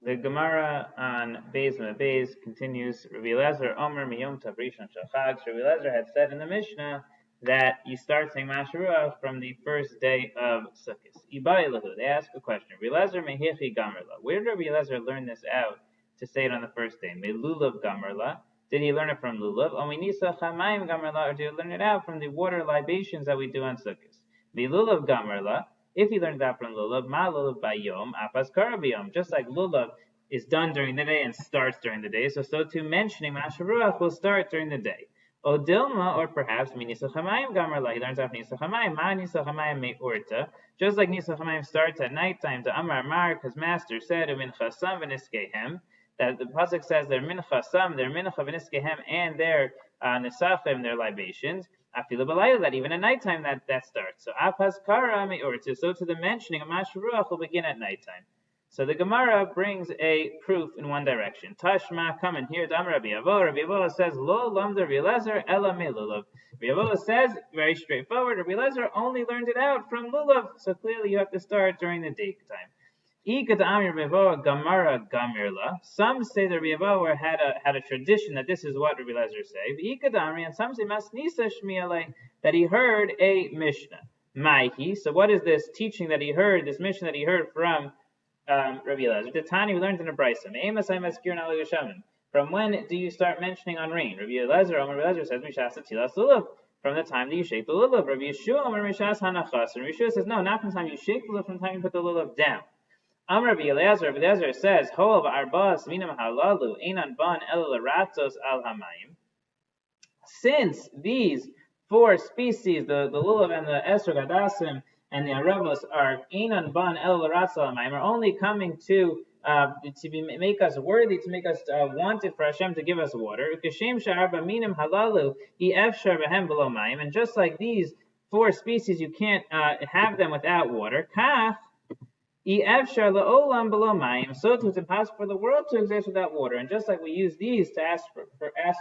The Gemara on Beis Beis continues. Rabbi Elazar Omer Miyom Tav Rishon Shel Chag. Rabbi Elazar had said in the Mishnah that you start saying Masharuach from the first day of Sukkot. Ibai Lahu. They ask a question. Rabbi Elazar Mehichi Gamerla. Where did Rabbi Elazar learn this out to say it on the first day? Melulav Gamerla. Did he learn it from Lulav? Ominisa Chamayim Gamerla. Or did he learn it out from the water libations that we do on Sukkot? Melulav Gamerla. If he learned that from Lulav, Ma Lulav Bayom, Apas Kara Bayom. Just like Lulav is done during the day and starts during the day, so too mentioning Masharuach will start during the day. O Dilma, or perhaps Nisa Chamayim Gamerla, he learns off Nisa Chamayim, Ma Nisa Chamayim Me Urta, just like Nisa Chamayim starts at nighttime, to Amar Mar, because Master said, Umin Chasam V'niskehem, that the Pasuk says their Min Chasam, their Mincha V'niskehem, and their Nisachim, their libations, that even at nighttime that starts. So Apas Kara Me Urta, so to the mentioning of Masharuach will begin at nighttime. So the Gemara brings a proof in one direction. Tashma, come and hear Dam Rabbi Avoh. Rabbi Avoh says, Lo lamda Rabbi Elazar ela me lulav. Rabbi Avoh says, very straightforward, Rabbi Elazar only learned it out from lulav. So clearly you have to start during the daytime. Ika Dam Rabbi Avoh Gamara Gamirla. Some say that Rabbi Avoh had a tradition that this is what Rabbi Elazar say. Ika Damri, and some say Masnisa Shmiale, that he heard a Mishnah. Maihi. So what is this teaching that he heard, this Mishnah that he heard from Rabbi Elazar? The Tani, we learned in a brisa. From when do you start mentioning on rain? Rabbi Elazar says Mishas Tilas Lulav. From the time that you shake the lulav. Rabbi Yeshua Mishas Hanachas. And Rabbi Yeshua says no, not from the time you shake the lulav, from the time you put the lulav down. Rabbi Elazar says Hov Arbas Minam Halalu Einan Ban El Ratzos Al Hamayim. Since these four species, the lulav and the esrog adasim and the aravos, are Einan Ban El Ratzos Al Hamayim, are only coming to make us worthy, to make us wanted for Hashem to give us water. And just like these four species, you can't have them without water. So too it's impossible for the world to exist without water. And just like we use these to ask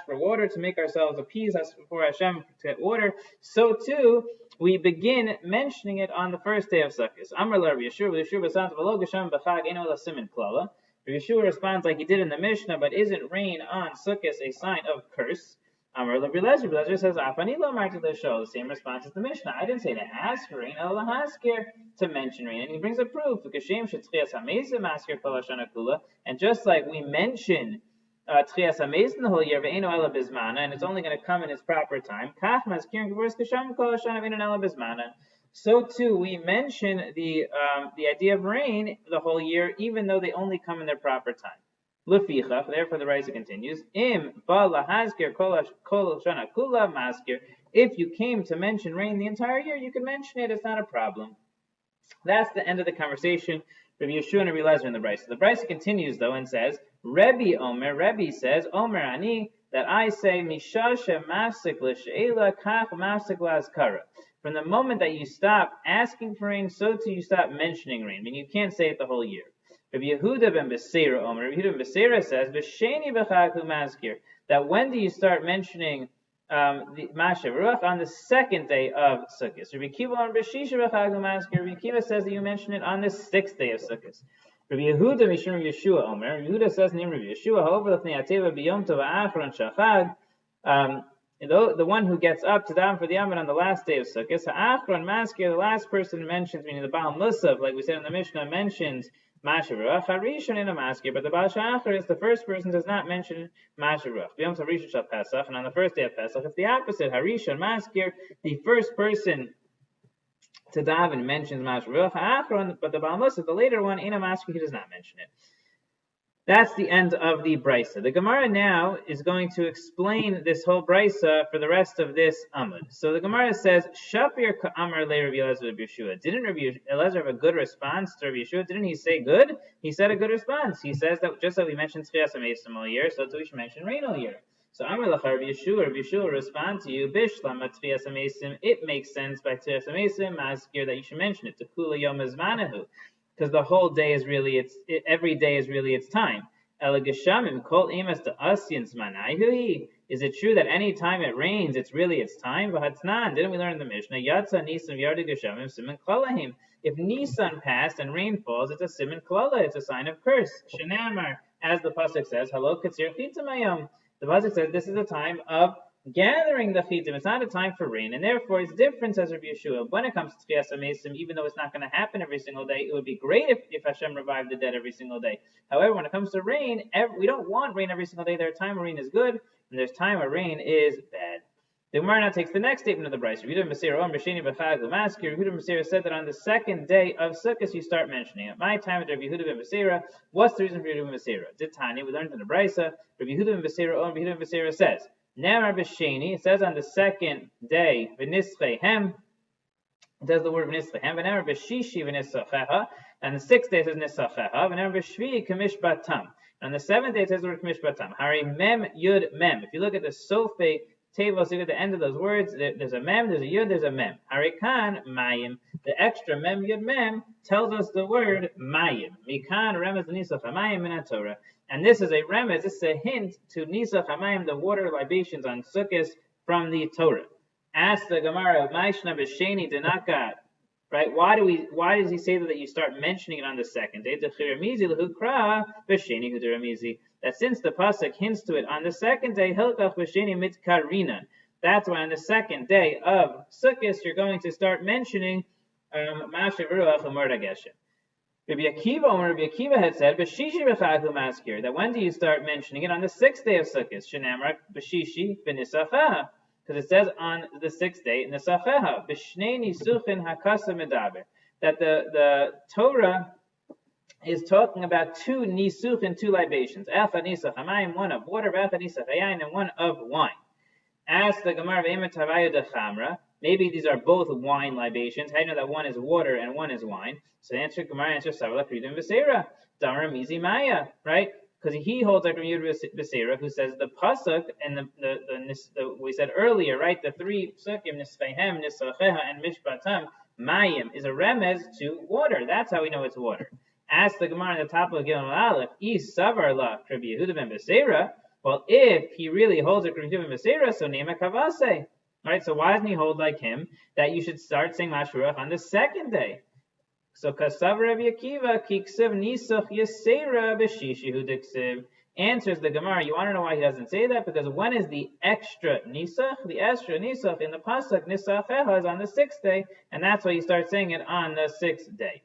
for water, to make ourselves appease us before Hashem to get water, so too we begin mentioning it on the first day of Sukkot. Rabbi Yeshua responds like he did in the Mishnah, but isn't rain on Sukkot a sign of curse? Rabbi Elazar says, the same response as the Mishnah. I didn't say to ask for rain, to mention rain. And he brings a proof. And just like we mention Tchias HaMeis the whole year, and it's only going to come in its proper time, so too we mention the idea of rain the whole year, even though they only come in their proper time. Lefichach, therefore the Raisa continues, if you came to mention rain the entire year, you can mention it, it's not a problem. That's the end of the conversation. Rabbi Yeshua and Rabbi Elazar in the Raisa. The Raisa continues though and says, Rebbe says, Omer Ani, that I say, Mishasha mafsik l'she'ela kach mafsik la'azkara. From the moment that you stop asking for rain, so too you stop mentioning rain. I mean, you can't say it the whole year. Rabbi Yehuda ben Beseira Omer. Rabbi Yehuda ben Beseira says, "B'sheni b'chag maskir." That when do you start mentioning the Masharuach? On the second day of Sukkot. Rabbi Kiva on b'shisha b'chag maskir. Rabbi Kiva says that you mention it on the sixth day of Sukkot. Rabbi Yehuda Mishum Rabbi Yeshua Omer. Rabbi Yehuda says in the name of Rabbi Yeshua, "However, l'fnei ateva b'yom tov ha'achron shachag." The one who gets up to daven for the Amid on the last day of Sukkot, ha'achron maskir, the last person mentions, meaning the Baal Musav, like we said in the Mishnah, mentions Masharuach. Harishon in a maskir, but the Baal Shachar is the first person does not mention Masharuach. B'yom tov Rishon shel Pesach, and on the first day of Pesach, it's the opposite. Harishon maskir, the first person to daven mentions Masharuach. Ha'achron, but the Baal Musav, the later one, in a maskir, he does not mention it. That's the end of the brisa. The Gemara now is going to explain this whole brisa for the rest of this Amud. So the Gemara says, Shapir ka'amar le Rabbi Elazar Rabbi Yeshua. Didn't Rabbi Elazar have a good response to Rabbi Yeshua? Didn't he say good? He said a good response. He says that just like we mentioned Tchias HaMeis all year, so too we should mention rain all year. So Amar Lacha Rabbi Yeshua respond to you, Bishlam Tchias HaMeis, it makes sense by Tchias HaMeis, Maskir, that you should mention it, to Kula Yom Azmanahu. Because the whole day is really every day is really its time. Elageshamim kol imas to asyans manayhui. Is it true that any time it rains, it's really its time? V'hatznan, didn't we learn in the Mishnah? Yatsa nisim yardi geshamim simen kolahim. If Nisan passed and rain falls, it's a siman klala, it's a sign of curse. Shenamar, as the pasuk says, "Halo katzir chitamayom." The pasuk says this is a time of gathering the chitim. It's not a time for rain, and therefore it's different, says Rabbi Yeshua. When it comes to Tchias HaMesim, even though it's not going to happen every single day, it would be great if Hashem revived the dead every single day. However, when it comes to rain, we don't want rain every single day. There's a time where rain is good, and there's time where rain is bad. The Gemara now takes the next statement of the Brisa. Yehuda Masira said that on the second day of Sukkot you start mentioning it. My time with Rabbi Yehuda ben Masira. What's the reason for Yehuda ben Masira? Did Taanis, we learned in the Brisa. Rabbi Yehuda ben Masira says, Nemar b'sheni, it says on the second day, v'nischeihem, it says the word v'nischeihem, v'nemar b'shishi v'nischacheha, and the sixth day it says nischacheha, v'nemar b'shvi kamishbatam. On the seventh day it says the word kamishbatam. Hari mem yud mem. If you look at the Sofei table, so you get the end of those words, there's a mem, there's a yud, there's a mem. Hari kan mayim. The extra mem yud mem tells us the word mayim. Mikan remez nisach hamayim min Torah. And this is a remez, this is a hint to Nisach HaMayim, the water libations on Sukkot from the Torah. Ask the Gemara, Maishna b'sheni denakat, right? Why does he say that you start mentioning it on the second day? That since the pasuk hints to it on the second day, hilkach b'sheni mitkarinan. That's why on the second day of Sukkot you're going to start mentioning Mashav Ruach Umar Geshem. Rabbi Akiva had said, "B'shishi b'chaghu maskir." That when do you start mentioning it? On the sixth day of Sukkot. Shenamar b'shishi b'nisafeha, because it says on the sixth day nisafeha b'shnei nisuchin hakasa medaber. That the Torah is talking about two nisuchin, two libations. Echad nisach hamayim, one of water, v'echad nisach hayayin, and one of wine. Ask the Gemara v'emet havaya dechamra. Maybe these are both wine libations. How do you know that one is water and one is wine? So the answer, Gemara answers, Savala Kridim V'Seira, Damar Mizi Maya, right? Because he holds like Rabbi V'Seira, who says the pasuk and the we said earlier, right? The three psukim, Nisfehem, Nisacheha, and Mishpatam, Mayim, is a remez to water. That's how we know it's water. Ask the Gemara in the top of Gimel Aleph, Is Savar La Rabbi Yehuda ben V'Seira. Well, if he really holds like Rabbi Yehuda ben V'Seira, so Nema Kavase. Right, so why doesn't he hold like him that you should start saying Mashruach on the second day? So Kasav Rabbi Akiva Kiksiv Nisach Yesera B'Shishi Hudiksiv answers the Gemara. You want to know why he doesn't say that? Because when is the extra Nisach? The extra Nisach in the pasuk Nisacheha is on the sixth day, and that's why you start saying it on the sixth day.